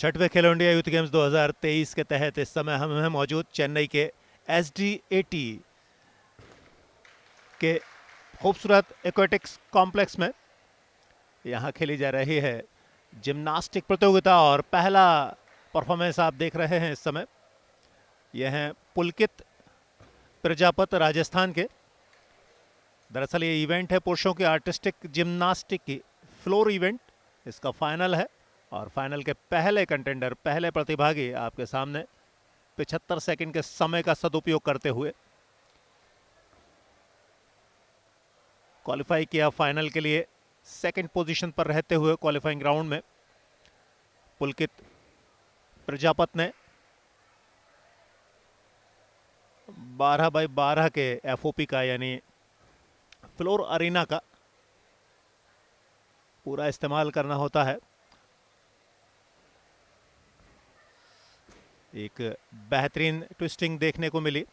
छठवें खेलो India youth games 2023 के तहत इस समय हम हैं मौजूद चेन्नई के SDAT के खूबसूरत एक्वेटिक्स कॉम्प्लेक्स में। यहाँ खेली जा रही है जिम्नास्टिक प्रतियोगिता और पहला परफॉर्मेंस आप देख रहे हैं इस समय। यह हैं पुलकित प्रजापत राजस्थान के। दरअसल ये इवेंट है पुरुषों की आर्टिस्टिक जिम्नास्टिक की फ्लोर इवेंट। इसका फाइनल है और फाइनल के पहले कंटेंडर, पहले प्रतिभागी आपके सामने 75 सेकंड के समय का सदुपयोग करते हुए क्वालिफाई किया फाइनल के लिए। सेकंड पोजीशन पर रहते हुए क्वालिफाइंग राउंड में पुलकित प्रजापत ने 12x12 के FOP का यानी फ्लोर अरीना का पूरा इस्तेमाल करना होता है। एक बेहतरीन ट्विस्टिंग देखने को मिली।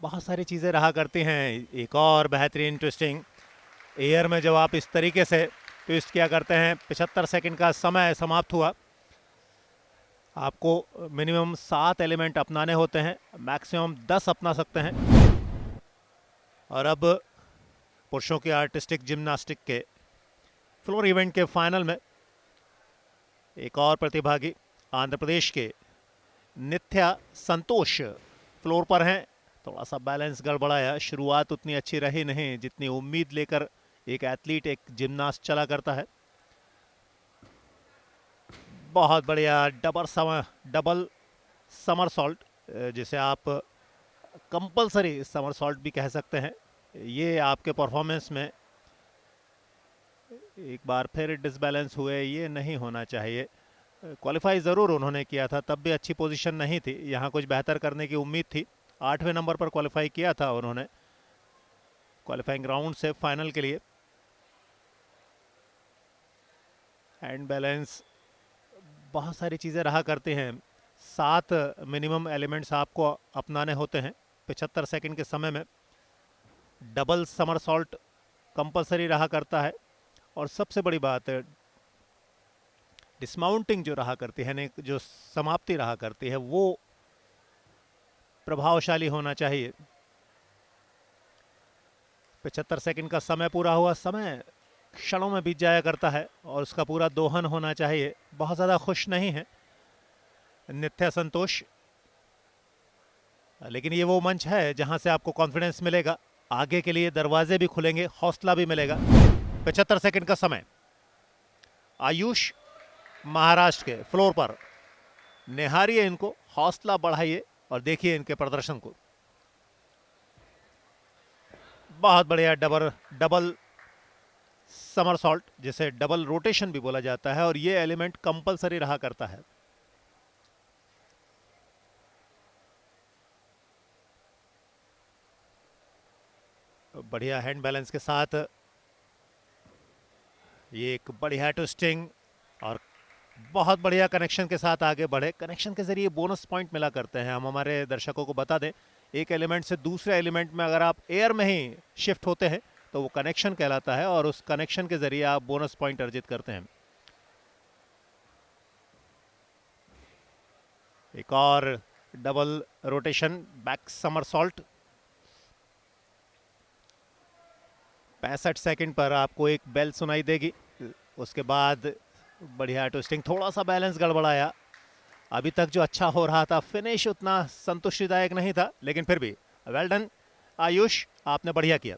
बहुत सारी चीज़ें रहा करती हैं। एक और बेहतरीन ट्विस्टिंग एयर में जब आप इस तरीके से ट्विस्ट किया करते हैं। 75 सेकंड का समय समाप्त हुआ। आपको मिनिमम 7 एलिमेंट अपनाने होते हैं, मैक्सिमम 10 अपना सकते हैं। और अब पुरुषों की आर्टिस्टिक जिम्नास्टिक के फ्लोर इवेंट के फाइनल में एक और प्रतिभागी आंध्र प्रदेश के नित्या संतोष फ्लोर पर हैं। थोड़ा सा बैलेंस गड़बड़ाया, शुरुआत उतनी अच्छी रही नहीं जितनी उम्मीद लेकर एक एथलीट, एक जिम्नास्ट चला करता है। बहुत बढ़िया डबल समरसॉल्ट, जिसे आप कंपलसरी समरसॉल्ट भी कह सकते हैं। ये आपके परफॉर्मेंस में एक बार फिर डिसबैलेंस हुए, ये नहीं होना चाहिए। क्वालिफाई ज़रूर उन्होंने किया था, तब भी अच्छी पोजीशन नहीं थी। यहाँ कुछ बेहतर करने की उम्मीद थी। 8वें नंबर पर क्वालिफाई किया था उन्होंने क्वालिफाइंग राउंड से फाइनल के लिए। हैंड बैलेंस, बहुत सारी चीज़ें रहा करती हैं। 7 मिनिमम एलिमेंट्स आपको अपनाने होते हैं 75 सेकंड के समय में। डबल समरसॉल्ट कंपलसरी रहा करता है। और सबसे बड़ी बात, डिसमाउंटिंग जो रहा करती है, जो समाप्ति रहा करती है, वो प्रभावशाली होना चाहिए। 75 सेकंड का समय पूरा हुआ। समय क्षणों में बीत जाया करता है और उसका पूरा दोहन होना चाहिए। बहुत ज़्यादा खुश नहीं है नित्या संतोष, लेकिन ये वो मंच है जहां से आपको कॉन्फिडेंस मिलेगा, आगे के लिए दरवाजे भी खुलेंगे, हौसला भी मिलेगा। 75 सेकंड का समय। आयुष महाराष्ट्र के फ्लोर पर। निहारिए इनको, हौसला बढ़ाइए और देखिए इनके प्रदर्शन को। बहुत बढ़िया डबल समरसॉल्ट, जिसे डबल रोटेशन भी बोला जाता है, और ये एलिमेंट कंपलसरी रहा करता है। बढ़िया हैंड बैलेंस के साथ ये एक बढ़िया ट्विस्टिंग और बहुत बढ़िया कनेक्शन के साथ आगे बढ़े। कनेक्शन के जरिए बोनस पॉइंट मिला करते हैं। हम हमारे दर्शकों को बता दें, एक एलिमेंट से दूसरे एलिमेंट में अगर आप एयर में ही शिफ्ट होते हैं तो वो कनेक्शन कहलाता है और उस कनेक्शन के जरिए आप बोनस पॉइंट अर्जित करते हैं। एक और double rotation back somersault. 65 second पर आपको एक बेल सुनाई देगी। उसके बाद बढ़िया ट्विस्टिंग, थोड़ा सा बैलेंस गड़बड़ाया। अभी तक जो अच्छा हो रहा था, फिनिश उतना संतुष्टिदायक नहीं था, लेकिन फिर भी वेल डन आयुष, आपने बढ़िया किया।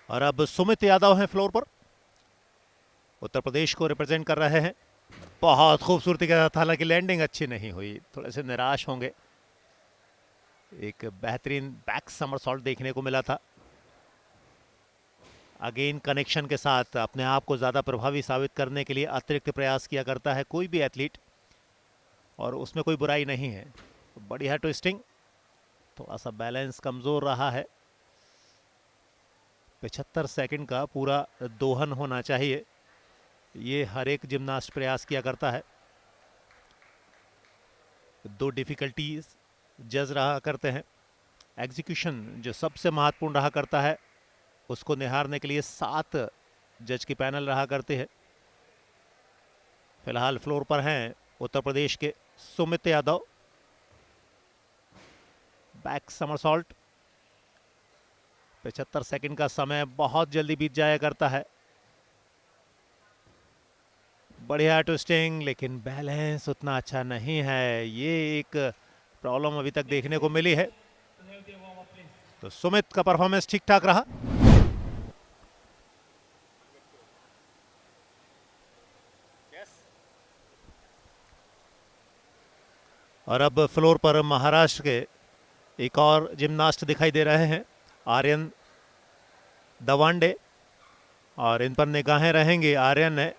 और अब सुमित यादव हैं फ्लोर पर, उत्तर प्रदेश को रिप्रेजेंट कर रहे हैं। बहुत खूबसूरती के साथ, हालांकि लैंडिंग अच्छी नहीं हुई, थोड़े से निराश होंगे। एक बेहतरीन बैक समरसॉल्ट देखने को मिला था। अगेन कनेक्शन के साथ अपने आप को ज़्यादा प्रभावी साबित करने के लिए अतिरिक्त प्रयास किया करता है कोई भी एथलीट, और उसमें कोई बुराई नहीं है। बढ़िया ट्विस्टिंग, थोड़ा सा बैलेंस कमज़ोर रहा है। 75 सेकंड का पूरा दोहन होना चाहिए, ये हर एक जिम्नास्ट प्रयास किया करता है। 2 डिफिकल्टीज जज रहा करते हैं। एग्जीक्यूशन जो सबसे महत्वपूर्ण रहा करता है, उसको निहारने के लिए 7 जज की पैनल रहा करते हैं। फिलहाल फ्लोर पर हैं उत्तर प्रदेश के Sumit Yadav. Back somersault, 75 second का समय बहुत जल्दी बीत जाया करता है। बढ़िया ट्विस्टिंग, लेकिन बैलेंस उतना अच्छा नहीं है। ये एक प्रॉब्लम अभी तक देखने को मिली है। तो सुमित का परफॉर्मेंस ठीक ठाक रहा। और अब फ्लोर पर महाराष्ट्र के एक और जिम्नास्ट दिखाई दे रहे हैं, आर्यन दवांडे। और इन पर निगाहें रहेंगी। आर्यन ने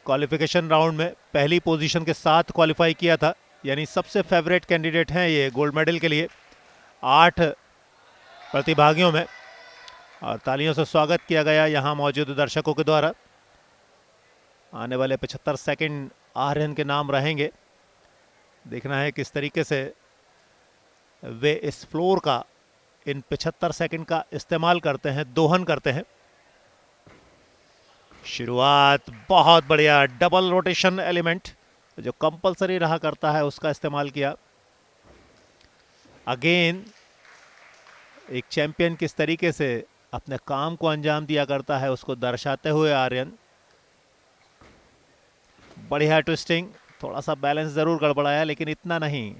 क्वालिफिकेशन राउंड में पहली पोजीशन के साथ क्वालिफाई किया था, यानी सबसे फेवरेट कैंडिडेट हैं ये गोल्ड मेडल के लिए 8 प्रतिभागियों में। और तालियों से स्वागत किया गया यहाँ मौजूद दर्शकों के द्वारा। आने वाले 75 सेकंड आर्यन के नाम रहेंगे। देखना है किस तरीके से वे इस फ्लोर का इन 75 सेकंड का इस्तेमाल करते हैं, दोहन करते हैं। शुरुआत बहुत बढ़िया, डबल रोटेशन एलिमेंट जो कंपलसरी रहा करता है उसका इस्तेमाल किया। अगेन एक चैंपियन किस तरीके से अपने काम को अंजाम दिया करता है उसको दर्शाते हुए आर्यन। बढ़िया ट्विस्टिंग, थोड़ा सा बैलेंस जरूर गड़बड़ाया लेकिन इतना नहीं।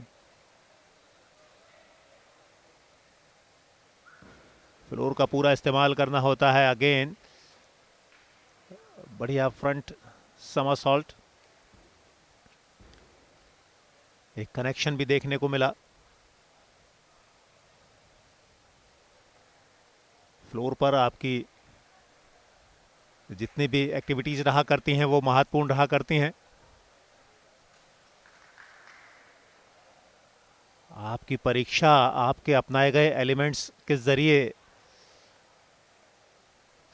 फ्लोर का पूरा इस्तेमाल करना होता है। अगेन बढ़िया फ्रंट समरसॉल्ट, एक कनेक्शन भी देखने को मिला। फ्लोर पर आपकी जितनी भी एक्टिविटीज रहा करती हैं वो महत्वपूर्ण रहा करती हैं। आपकी परीक्षा आपके अपनाए गए एलिमेंट्स के जरिए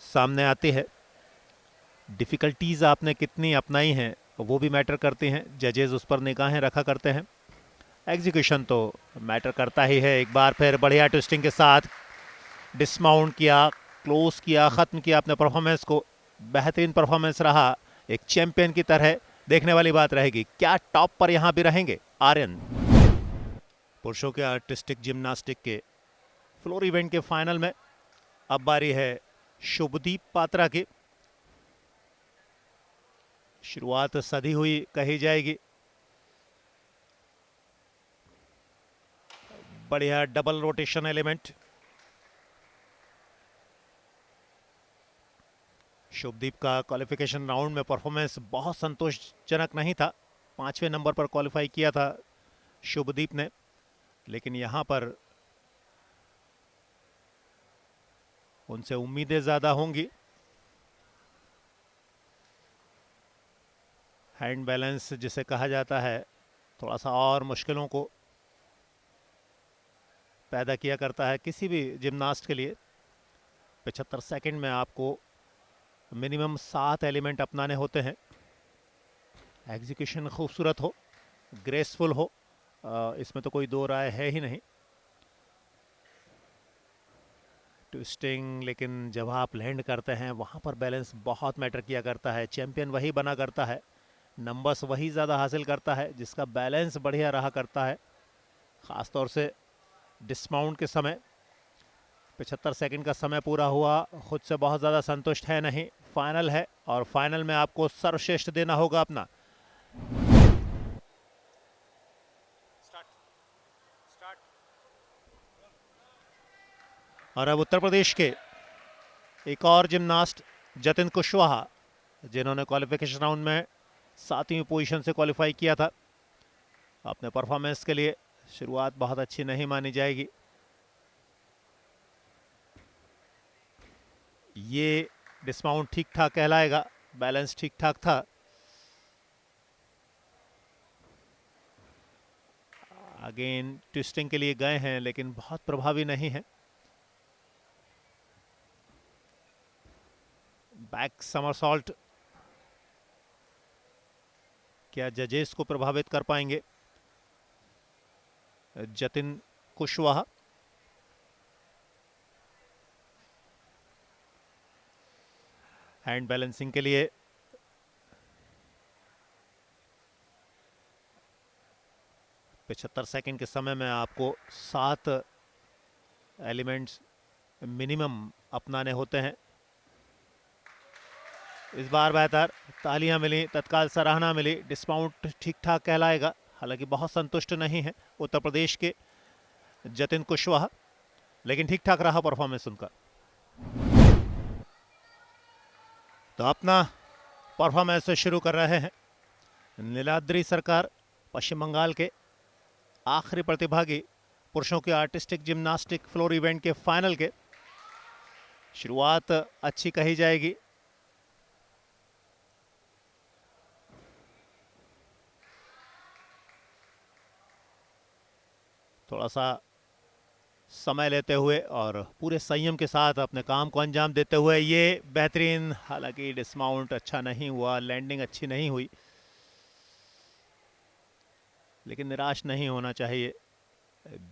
सामने आती है। डिफ़िकल्टीज़ आपने कितनी अपनाई हैं वो भी मैटर करती हैं, जजेस उस पर निगाहें रखा करते हैं। एग्जीक्यूशन तो मैटर करता ही है। एक बार फिर बढ़िया ट्विस्टिंग के साथ डिसमाउंट किया, क्लोज किया, ख़त्म किया अपने परफॉर्मेंस को। बेहतरीन परफॉर्मेंस रहा, एक चैंपियन की तरह। देखने वाली बात रहेगी क्या टॉप पर यहाँ भी रहेंगे आर्यन। पुरुषों के आर्टिस्टिक जिम्नास्टिक के फ्लोर इवेंट के फाइनल में अब बारी है शुभदीप पात्रा की। शुरुआत सधी हुई कही जाएगी। बढ़िया डबल रोटेशन एलिमेंट। शुभदीप का क्वालिफिकेशन राउंड में परफॉर्मेंस बहुत संतोषजनक नहीं था। 5वें नंबर पर क्वालिफाई किया था शुभदीप ने, लेकिन यहां पर उनसे उम्मीदें ज्यादा होंगी। हैंड बैलेंस जिसे कहा जाता है, थोड़ा सा और मुश्किलों को पैदा किया करता है किसी भी जिम्नास्ट के लिए। 75 सेकंड में आपको मिनिमम 7 एलिमेंट अपनाने होते हैं। एग्जीक्यूशन खूबसूरत हो, ग्रेसफुल हो, इसमें तो कोई दो राय है ही नहीं। ट्विस्टिंग, लेकिन जब आप लैंड करते हैं वहाँ पर बैलेंस बहुत मैटर किया करता है। चैंपियन वही बना करता है, नंबर्स वही ज़्यादा हासिल करता है जिसका बैलेंस बढ़िया रहा करता है। ख़ास तौर से डिस्माउंट के समय 75 सेकंड का समय पूरा हुआ, खुद से बहुत ज़्यादा संतुष्ट है नहीं। फाइनल है और फाइनल में आपको सर्वश्रेष्ठ देना होगा अपना। और अब उत्तर प्रदेश के एक और जिम्नास्ट जतिन कुशवाहा, जिन्होंने क्वालिफिकेशन राउंड में 7वीं पोजीशन से क्वालिफाई किया था। अपने परफॉर्मेंस के लिए शुरुआत बहुत अच्छी नहीं मानी जाएगी। ये डिस्माउंट ठीक ठाक कहलाएगा, बैलेंस ठीक ठाक था। अगेन ट्विस्टिंग के लिए गए हैं लेकिन बहुत प्रभावी नहीं है। बैक समरसॉल्ट, क्या जजेस को प्रभावित कर पाएंगे? जतिन कुशवाहा। हैंड बैलेंसिंग के लिए 75 सेकंड के समय में आपको 7 एलिमेंट्स मिनिमम अपनाने होते हैं। इस बार बेहतर, तालियां मिली, तत्काल सराहना मिली। डिस्काउंट ठीक ठाक कहलाएगा, हालांकि बहुत संतुष्ट नहीं है उत्तर प्रदेश के जतिन कुशवाहा, लेकिन ठीक ठाक रहा परफॉर्मेंस उनका। तो अपना परफॉर्मेंस शुरू कर रहे हैं नीलाद्री सरकार, पश्चिम बंगाल के आखिरी प्रतिभागी पुरुषों के आर्टिस्टिक जिम्नास्टिक फ्लोर इवेंट के फाइनल के। शुरुआत अच्छी कही जाएगी। थोड़ा सा समय लेते हुए और पूरे संयम के साथ अपने काम को अंजाम देते हुए ये बेहतरीन, हालांकि डिस्माउंट अच्छा नहीं हुआ, लैंडिंग अच्छी नहीं हुई, लेकिन निराश नहीं होना चाहिए।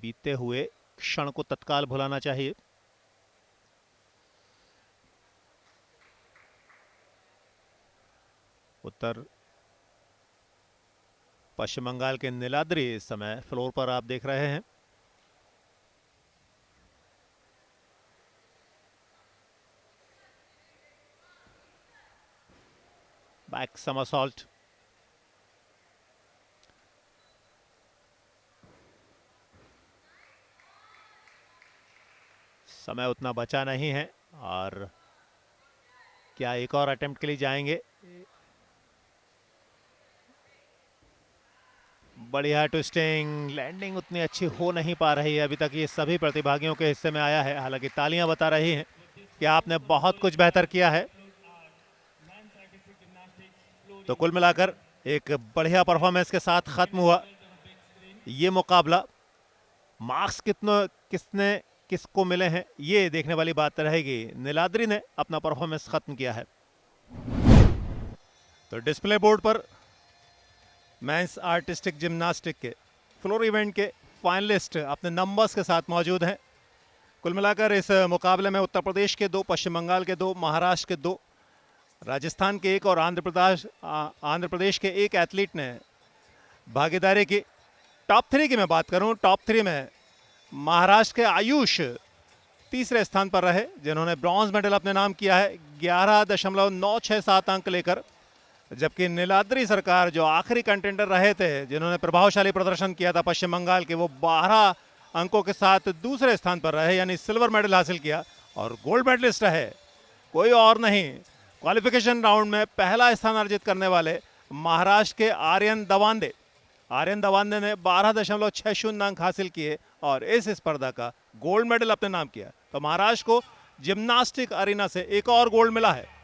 बीते हुए क्षण को तत्काल भुलाना चाहिए। उत्तर पश्चिम बंगाल के नीलाद्री इस समय फ्लोर पर आप देख रहे हैं। बैक समरसॉल्ट, समय उतना बचा नहीं है और क्या एक और अटेम्प्ट के लिए जाएंगे? बढ़िया ट्विस्टिंग, लैंडिंग उतनी अच्छी हो नहीं पा रही है अभी तक। ये सभी प्रतिभागियों के हिस्से में आया है, हालांकि तालियां बता रही हैं कि आपने बहुत कुछ बेहतर किया है। तो कुल मिलाकर एक बढ़िया परफॉर्मेंस के साथ खत्म हुआ ये मुकाबला। मार्क्स किसने किसको मिले हैं ये देखने वाली बात रहेगी। नीलाद्री ने अपना परफॉर्मेंस खत्म किया है। तो डिस्प्ले बोर्ड पर मेंस आर्टिस्टिक जिम्नास्टिक के फ्लोर इवेंट के फाइनलिस्ट अपने नंबर्स के साथ मौजूद हैं। कुल मिलाकर इस मुकाबले में उत्तर प्रदेश के 2, पश्चिम बंगाल के 2, महाराष्ट्र के 2, राजस्थान के 1 और आंध्र प्रदेश के 1 एथलीट ने भागीदारी की। टॉप 3 की मैं बात करूं, टॉप 3 में महाराष्ट्र के आयुष तीसरे स्थान पर रहे, जिन्होंने ब्रॉन्ज मेडल अपने नाम किया है 11.967 अंक लेकर। जबकि नीलाद्री सरकार जो आखिरी कंटेंडर रहे थे, जिन्होंने प्रभावशाली प्रदर्शन किया था पश्चिम बंगाल के, वो 12 अंकों के साथ दूसरे स्थान पर रहे, यानी सिल्वर मेडल हासिल किया। और गोल्ड मेडलिस्ट रहे कोई और नहीं, क्वालिफिकेशन राउंड में पहला स्थान अर्जित करने वाले महाराष्ट्र के आर्यन दवांदे। आर्यन दवांदे ने 12.60 अंक हासिल किए और इस स्पर्धा का गोल्ड मेडल अपने नाम किया। तो महाराष्ट्र को जिम्नास्टिक अरीना से एक और गोल्ड मिला है।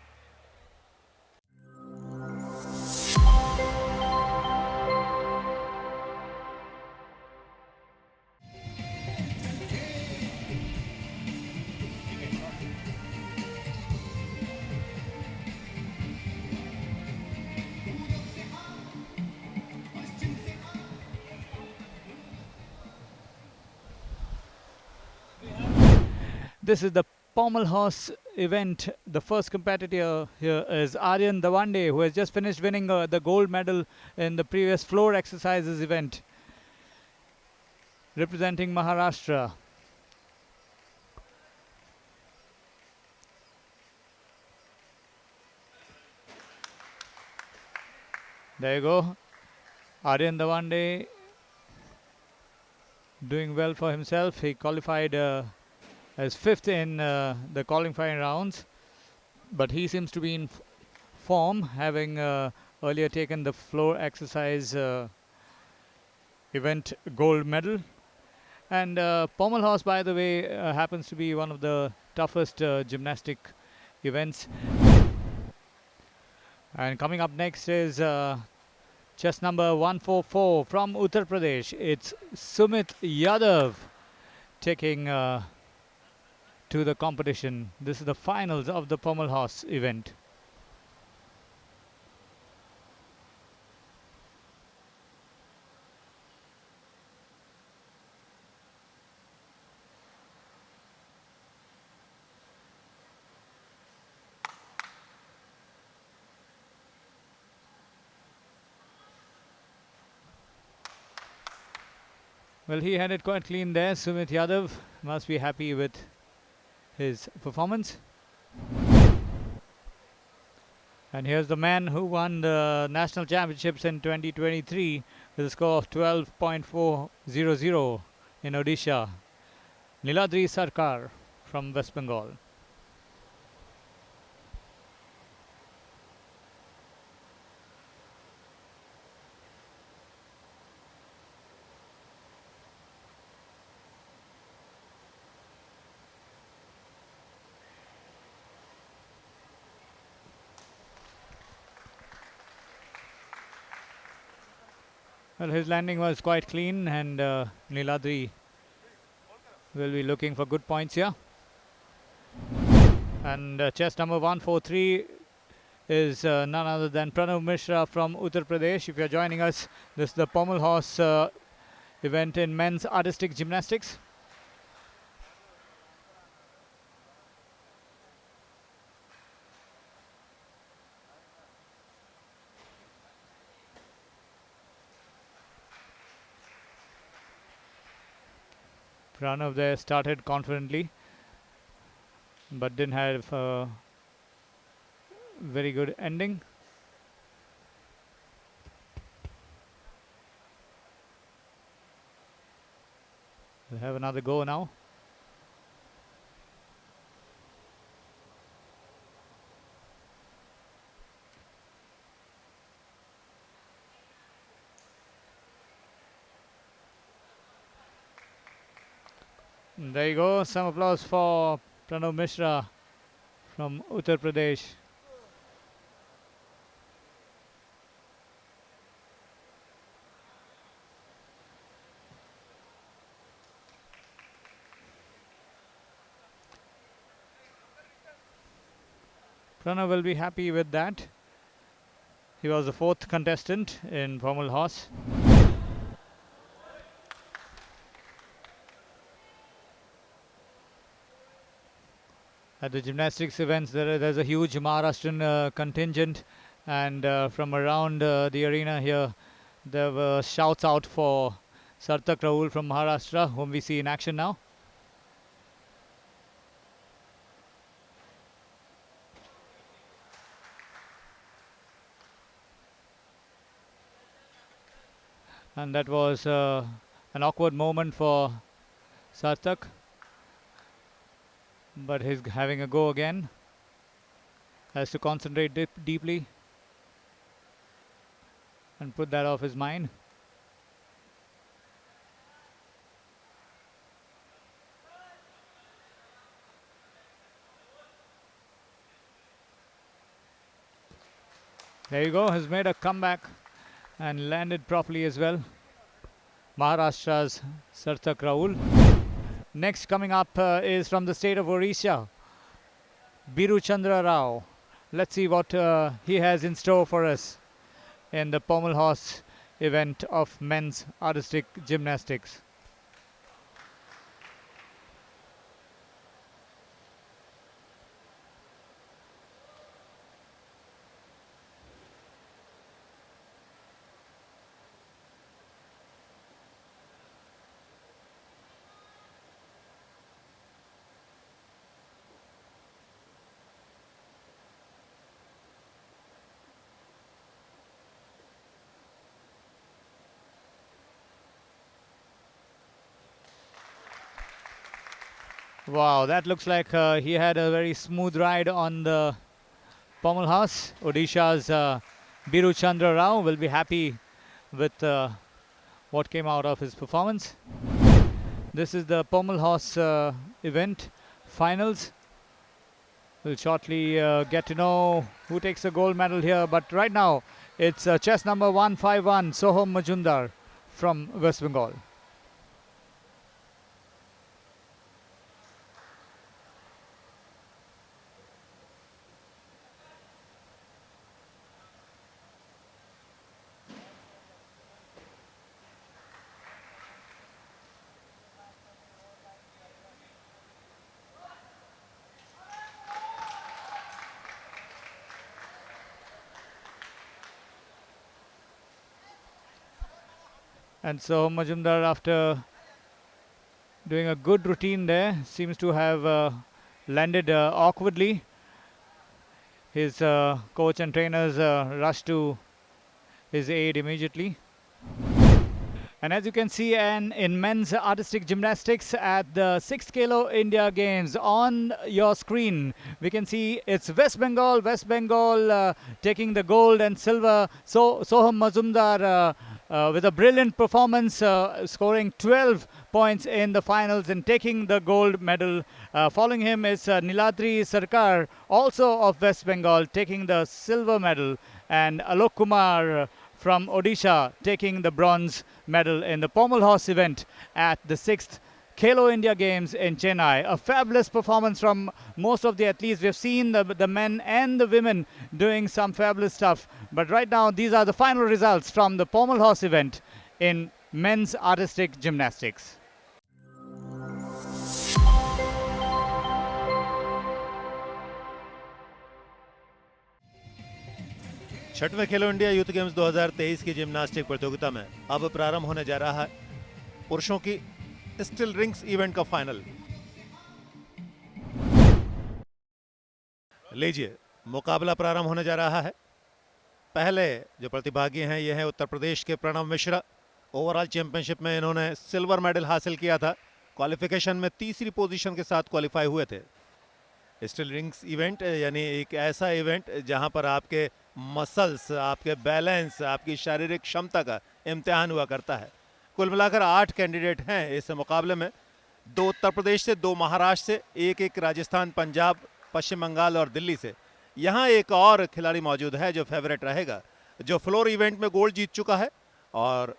This is the Pommel Horse event. The first competitor here is Aryan Dawande, who has just finished winning the gold medal in the previous floor exercises event, representing Maharashtra. There you go. Aryan Dawande doing well for himself. He qualified as 5th in the qualifying rounds, but he seems to be in form, having earlier taken the floor exercise event gold medal. And Pommel Horse, by the way, happens to be one of the toughest gymnastic events. And coming up next is chest number 144 from Uttar Pradesh. It's Sumit Yadav taking to the competition. This is the finals of the Pommel Horse event. Well, he had it quite clean there. Sumit Yadav must be happy with his performance. And here's the man who won the national championships in 2023 with a score of 12.400 in Odisha. Niladri Sarkar from West Bengal. Well, his landing was quite clean, and Niladri will be looking for good points here. And chest number 143 is none other than Pranav Mishra from Uttar Pradesh. If you're joining us, this is the Pommel Horse event in men's artistic gymnastics. Pranav there started confidently, but didn't have a very good ending. We'll have another go now. There you go. Some applause for Pranav Mishra from Uttar Pradesh. Pranav will be happy with that. He was the fourth contestant in Pommel Horse. At the gymnastics events, there's a huge Maharashtrian contingent, and from around the arena here, there were shouts out for Sarthak Rahul from Maharashtra, whom we see in action now. And that was an awkward moment for Sarthak, but he's having a go again. Has to concentrate deeply and put that off his mind. There you go, has made a comeback and landed properly as well. Maharashtra's Sarthak Rahul. Next coming up is from the state of Odisha, Biru Chandra Rao. Let's see what he has in store for us in the Pommel Horse event of men's artistic gymnastics. Wow, that looks like he had a very smooth ride on the Pommel Horse. Odisha's Biru Chandra Rao will be happy with what came out of his performance. This is the Pommel Horse event finals. We'll shortly get to know who takes the gold medal here, but right now it's chest number 151, Soham Majumdar from West Bengal. And so Majumdar, after doing a good routine there. Seems to have landed awkwardly. His coach and trainers rushed to his aid immediately. And as you can see, and in men's artistic gymnastics at the 6th Kalo India Games on your screen, we can see it's West Bengal taking the gold and silver. So Soham Mazumdar with a brilliant performance, scoring 12 points in the finals and taking the gold medal. Following him is Niladri Sarkar, also of West Bengal, taking the silver medal, and Alok Kumar from Odisha taking the bronze medal in the pommel horse event at the 6th Kalo India Games in Chennai. A fabulous performance from most of the athletes. We've seen the men and the women doing some fabulous stuff. But right now, these are the final results from the pommel horse event in men's artistic gymnastics. छठवें खेलो India youth games 2023 की gymnastic प्रतियोगिता में अब प्रारंभ होने जा रहा है पुरुषों की स्टिल रिंग्स इवेंट का फाइनल। लीजिए, मुकाबला प्रारंभ होने जा रहा है। पहले जो प्रतिभागी हैं ये हैं उत्तर प्रदेश के प्रणव मिश्रा। ओवरऑल चैंपियनशिप में इन्होंने सिल्वर मेडल हासिल किया था। क्वालिफिकेशन में तीसरी पोजीशन के साथ क्वालिफाई हुए थे। स्टिल रिंग्स इवेंट यानी एक ऐसा इवेंट जहां पर आपके मसल्स, आपके बैलेंस, आपकी शारीरिक क्षमता का इम्तिहान हुआ करता है। कुल मिलाकर 8 कैंडिडेट हैं इस मुकाबले में। 2 उत्तर प्रदेश से, 2 महाराष्ट्र से, एक राजस्थान, पंजाब, पश्चिम बंगाल और दिल्ली से। यहाँ एक और खिलाड़ी मौजूद है जो फेवरेट रहेगा, जो फ्लोर इवेंट में गोल्ड जीत चुका है और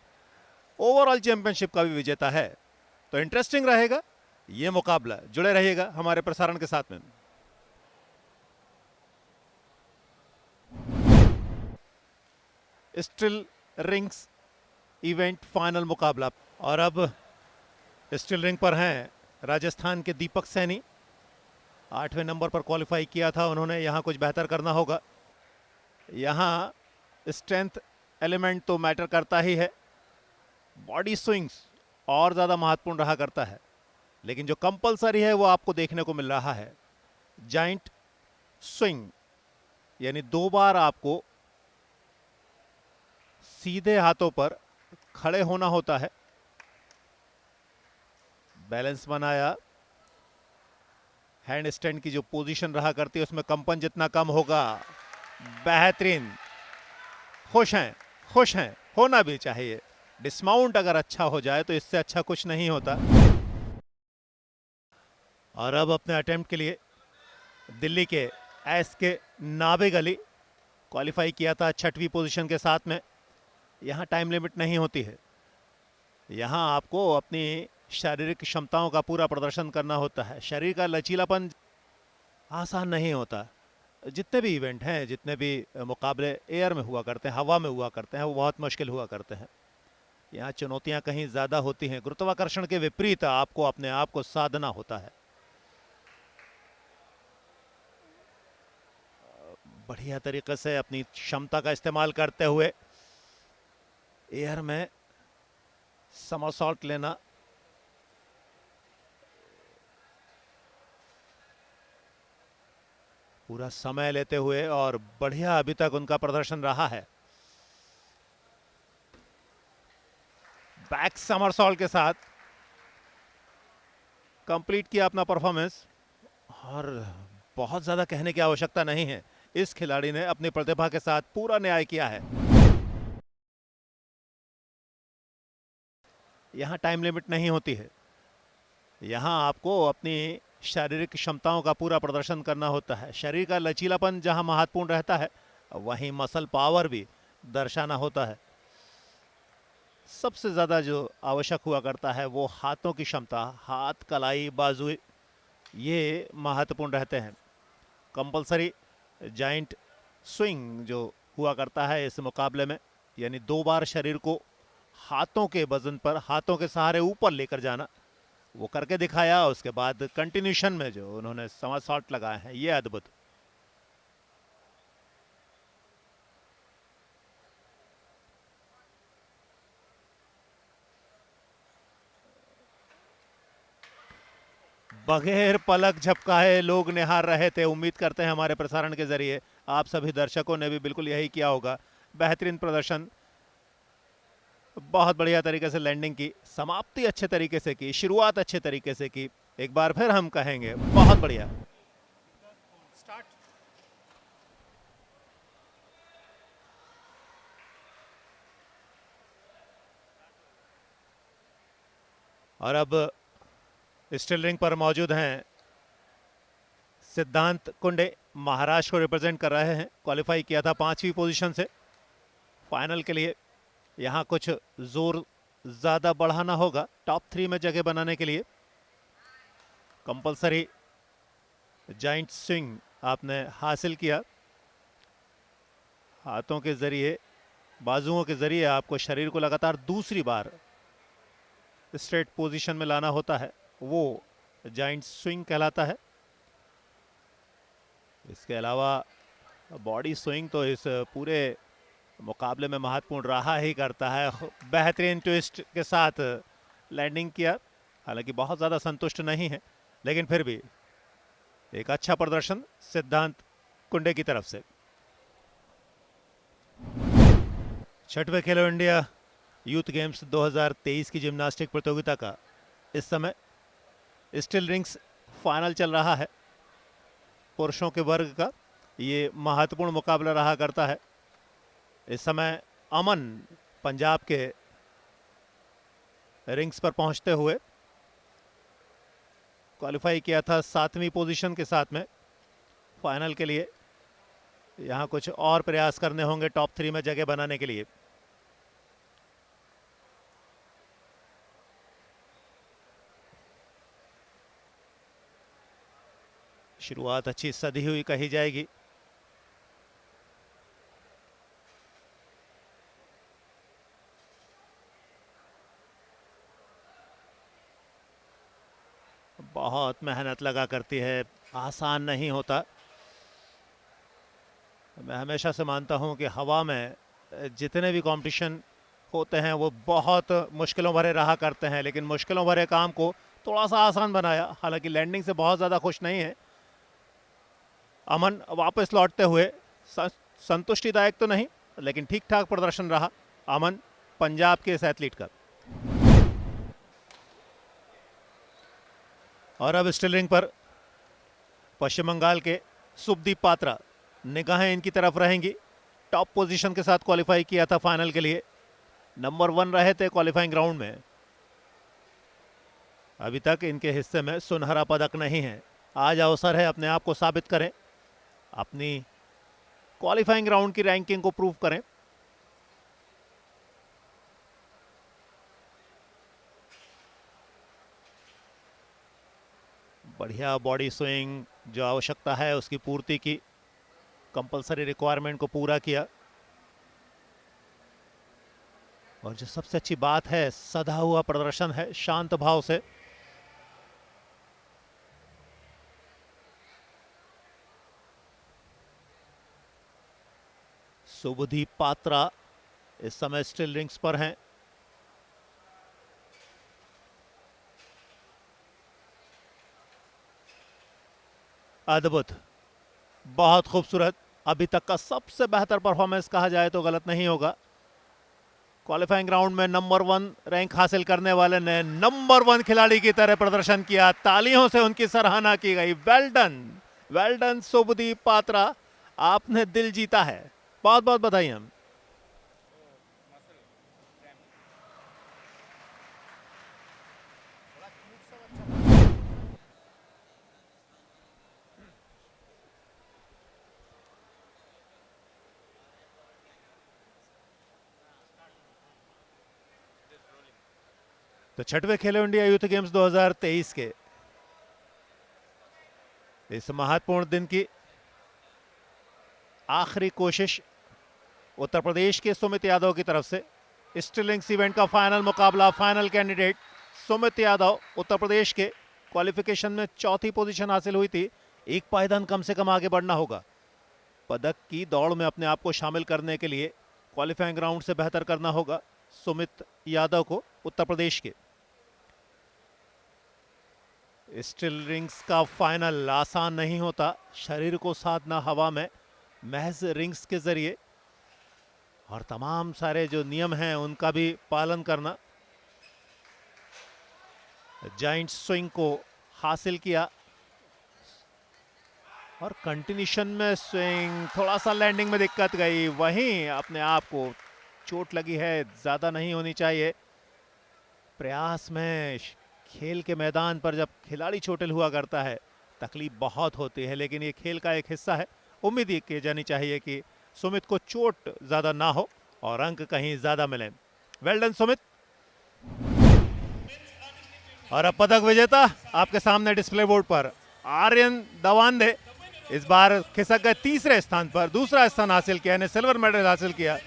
ओवरऑल चैंपियनशिप का भी विजेता है। तो इंटरेस्टिंग रहेगा ये मुकाबला। जुड़े रहिएगा हमारे प्रसारण के साथ में। स्टिल रिंग्स इवेंट फाइनल मुकाबला। और अब स्टिल रिंग पर हैं राजस्थान के दीपक सैनी। 8वें नंबर पर क्वालिफाई किया था उन्होंने। यहाँ कुछ बेहतर करना होगा। यहाँ स्ट्रेंथ एलिमेंट तो मैटर करता ही है, बॉडी स्विंग्स और ज़्यादा महत्वपूर्ण रहा करता है, लेकिन जो कंपलसरी है वो आपको देखने को मिल रहा है। जाइंट स्विंग यानी 2 बार आपको सीधे हाथों पर खड़े होना होता है। बैलेंस बनाया। हैंड स्टैंड की जो पोजीशन रहा करती है उसमें कंपन जितना कम होगा बेहतरीन। खुश हैं, होना भी चाहिए। डिस्माउंट अगर अच्छा हो जाए तो इससे अच्छा कुछ नहीं होता। और अब अपने अटेम्प्ट के लिए दिल्ली के एस के नाबिग अली क्वालिफाई किया था 6वीं पोजीशन के साथ में। यहाँ टाइम लिमिट नहीं होती है। यहाँ आपको अपनी शारीरिक क्षमताओं का पूरा प्रदर्शन करना होता है। शरीर का लचीलापन आसान नहीं होता। जितने भी इवेंट हैं, जितने भी मुकाबले एयर में हुआ करते हैं, हवा में हुआ करते हैं, वो बहुत मुश्किल हुआ करते हैं। यहाँ चुनौतियाँ कहीं ज़्यादा होती हैं। गुरुत्वाकर्षण के विपरीत आपको अपने आप को साधना होता है। बढ़िया तरीके से अपनी क्षमता का इस्तेमाल करते हुए एयर में समरसॉल्ट लेना। पूरा समय लेते हुए और बढ़िया अभी तक उनका प्रदर्शन रहा है। बैक समरसॉल्ट के साथ कंप्लीट किया अपना परफॉर्मेंस। और बहुत ज्यादा कहने की आवश्यकता नहीं है, इस खिलाड़ी ने अपनी प्रतिभा के साथ पूरा न्याय किया है। यहां टाइम लिमिट नहीं होती है। यहां आपको अपनी शारीरिक क्षमताओं का पूरा प्रदर्शन करना होता है। शरीर का लचीलापन जहां महत्वपूर्ण रहता है, वहीं मसल पावर भी दर्शाना होता है। सबसे ज़्यादा जो आवश्यक हुआ करता है वो हाथों की क्षमता, हाथ, कलाई, बाजू, ये महत्वपूर्ण रहते हैं। कंपलसरी जाइंट स्विंग जो हुआ करता है इस मुकाबले में, यानी 2 बार शरीर को हाथों के वजन पर, हाथों के सहारे ऊपर लेकर जाना, वो करके दिखाया। उसके बाद कंटिन्यूशन में जो उन्होंने समरसॉल्ट लगाए हैं, ये अद्भुत। बगैर पलक झपकाए लोग निहार रहे थे। उम्मीद करते हैं हमारे प्रसारण के जरिए आप सभी दर्शकों ने भी बिल्कुल यही किया होगा। बेहतरीन प्रदर्शन, बहुत बढ़िया तरीके से लैंडिंग की, समाप्ति अच्छे तरीके से की, शुरुआत अच्छे तरीके से की। एक बार फिर हम कहेंगे बहुत बढ़िया। और अब स्टिल रिंग पर मौजूद हैं सिद्धांत कुंडे, महाराष्ट्र को रिप्रेजेंट कर रहे हैं। क्वालिफाई किया था 5वीं पोजीशन से फाइनल के लिए। यहाँ कुछ जोर ज़्यादा बढ़ाना होगा टॉप 3 में जगह बनाने के लिए। कंपलसरी जाइंट स्विंग आपने हासिल किया। हाथों के जरिए, बाजुओं के जरिए आपको शरीर को लगातार दूसरी बार स्ट्रेट पोजीशन में लाना होता है, वो जाइंट स्विंग कहलाता है। इसके अलावा बॉडी स्विंग तो इस पूरे मुकाबले में महत्वपूर्ण रहा ही करता है। बेहतरीन ट्विस्ट के साथ लैंडिंग किया, हालांकि बहुत ज़्यादा संतुष्ट नहीं है, लेकिन फिर भी एक अच्छा प्रदर्शन सिद्धांत कुंडे की तरफ से। छठवें खेलो इंडिया यूथ गेम्स 2023 की जिम्नास्टिक प्रतियोगिता का इस समय स्टिल रिंग्स फाइनल चल रहा है। पुरुषों के वर्ग का ये महत्वपूर्ण मुकाबला रहा करता है। इस समय अमन पंजाब के रिंग्स पर पहुंचते हुए क्वालिफाई किया था 7वीं पोजीशन के साथ में फाइनल के लिए। यहां कुछ और प्रयास करने होंगे टॉप 3 में जगह बनाने के लिए। शुरुआत अच्छी सधी हुई कही जाएगी। बहुत मेहनत लगा करती है, आसान नहीं होता। मैं हमेशा से मानता हूं कि हवा में जितने भी कंपटीशन होते हैं वो बहुत मुश्किलों भरे रहा करते हैं, लेकिन मुश्किलों भरे काम को थोड़ा सा आसान बनाया। हालांकि लैंडिंग से बहुत ज़्यादा खुश नहीं है अमन। वापस लौटते हुए संतुष्टिदायक तो नहीं, लेकिन ठीक ठाक प्रदर्शन रहा अमन पंजाब के इस एथलीट का। और अब स्टिल रिंग पर पश्चिम बंगाल के सुभदीप पात्रा, निगाहें इनकी तरफ रहेंगी। टॉप पोजीशन के साथ क्वालिफाई किया था फाइनल के लिए, नंबर 1 रहे थे क्वालिफाइंग राउंड में। अभी तक इनके हिस्से में सुनहरा पदक नहीं है। आज अवसर है अपने आप को साबित करें, अपनी क्वालिफाइंग राउंड की रैंकिंग को प्रूव करें। बढ़िया बॉडी स्विंग, जो आवश्यकता है उसकी पूर्ति की, कंपलसरी रिक्वायरमेंट को पूरा किया। और जो सबसे अच्छी बात है, सधा हुआ प्रदर्शन है शांत भाव से। शुभदीप पात्रा इस समय स्टिल रिंग्स पर हैं। अद्भुत, बहुत खूबसूरत, अभी तक का सबसे बेहतर परफॉर्मेंस कहा जाए तो गलत नहीं होगा। क्वालिफाइंग राउंड में नंबर 1 रैंक हासिल करने वाले ने नंबर 1 खिलाड़ी की तरह प्रदर्शन किया। तालियों से उनकी सराहना की गई। Well done, well done Shubhdeep Patra, आपने दिल जीता है। बहुत बहुत बधाई हम। तो छठवें खेलो इंडिया यूथ गेम्स 2023 के इस महत्वपूर्ण दिन की आखिरी कोशिश उत्तर प्रदेश के सुमित यादव की तरफ से। स्टिल रिंग्स इवेंट का फाइनल मुकाबला, फाइनल कैंडिडेट सुमित यादव उत्तर प्रदेश के। क्वालिफिकेशन में 4थी पोजीशन हासिल हुई थी। एक पायदान कम से कम आगे बढ़ना होगा। पदक की दौड़ में अपने आप को शामिल करने के लिए क्वालिफाइंग राउंड से बेहतर करना होगा सुमित यादव को उत्तर प्रदेश के। स्टिल रिंग्स का फाइनल आसान नहीं होता, शरीर को साधना हवा में महज रिंग्स के जरिए, और तमाम सारे जो नियम हैं उनका भी पालन करना। जाइंट स्विंग को हासिल किया और कंटिन्यूशन में स्विंग, थोड़ा सा लैंडिंग में दिक्कत गई, वहीं अपने आप को चोट लगी है, ज्यादा नहीं होनी चाहिए। प्रयास में खेल के मैदान पर जब खिलाड़ी चोटिल हुआ करता है तकलीफ बहुत होती है, लेकिन ये खेल का एक हिस्सा है। उम्मीद ये की जानी चाहिए कि सुमित को चोट ज्यादा ना हो और अंक कहीं ज्यादा मिले। Well done Sumit. और अब पदक विजेता आपके सामने डिस्प्ले बोर्ड पर आर्यन दवांदे इस बार खिसक गए तीसरे स्थान पर, दूसरा स्थान हासिल किया, सिल्वर मेडल हासिल किया।